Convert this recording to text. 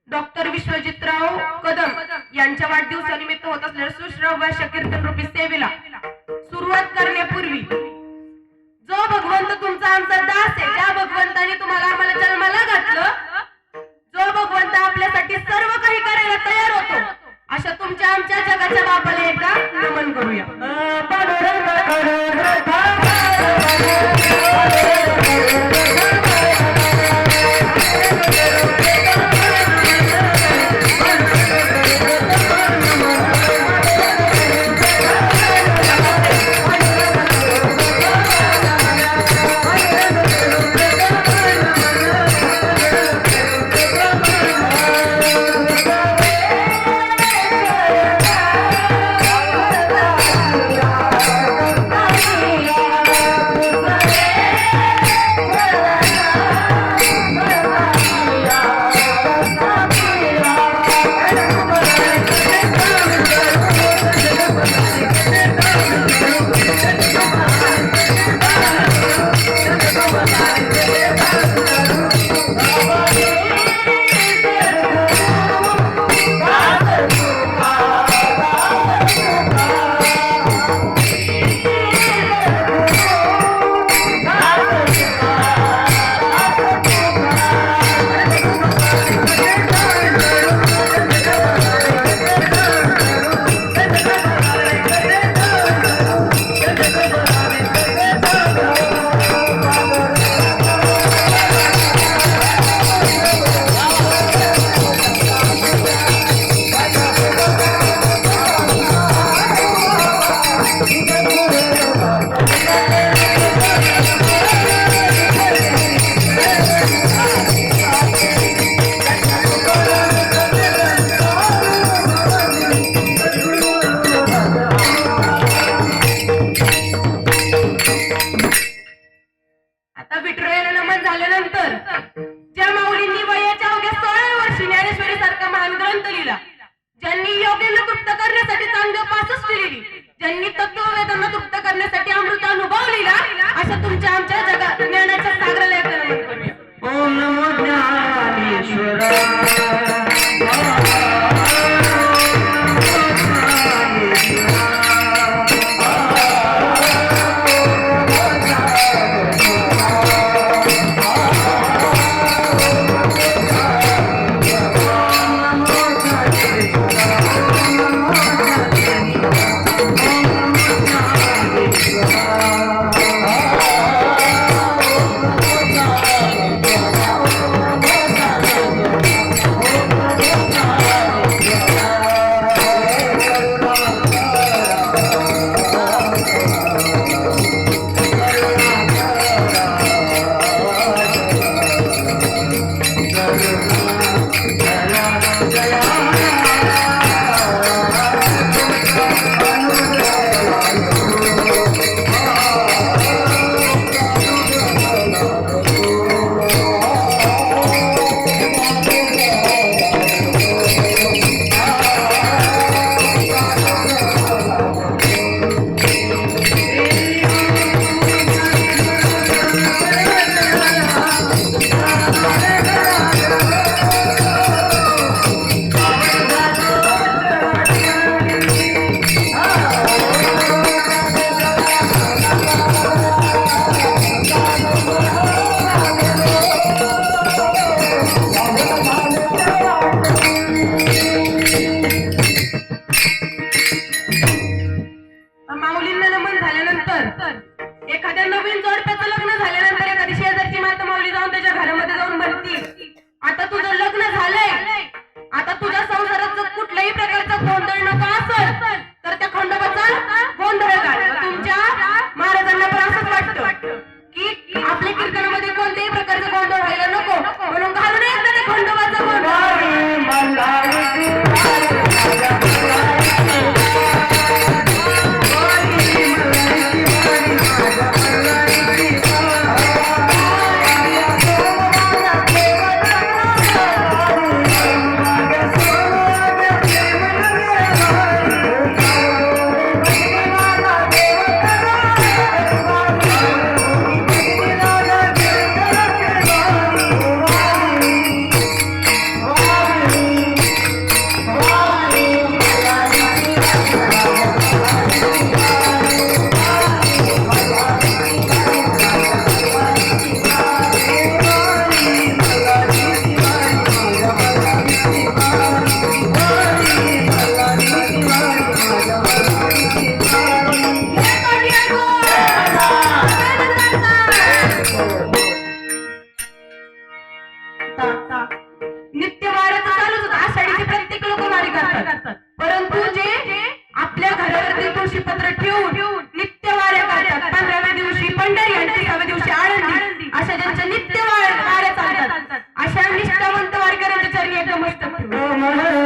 Doctor विश्वजितराव Kadam यांच्या वाढदिवसानिमित्त होत असलेल्या सुश्राव्य कीर्तन रूपी सेवेला सुरुवात करण्यापूर्वी जो भगवंत तुमचा आमचा दास आहे, ज्या भगवंताने तुम्हाला आम्हाला जन्माला घातलं, जो भगवंत आपल्यासाठी सर्व काही करायला तयार होतो, अशा तुमच्या आमच्या जगाच्या बापाला एकदा नमन करूया. आता विठुरायाला नमन झाल्यानंतर ज्या माऊलींनी वयाच्या अवघ्या 16 वर्षी ज्ञानेश्वरी सारखा महान ग्रंथ लिहिला, ज्यांनी योग्यांना तृप्त करण्यासाठी चांगलं 65 लिहिली, ज्यांनी तत्ववेदांना तृप्त करण्यासाठी अमृत अनुभव लिहिला, अशा तुमच्या आमच्या जगात ज्ञानाच्या सागराला एकदा नमन करूया. ओम नमो ज्ञानेश्वराय. नमः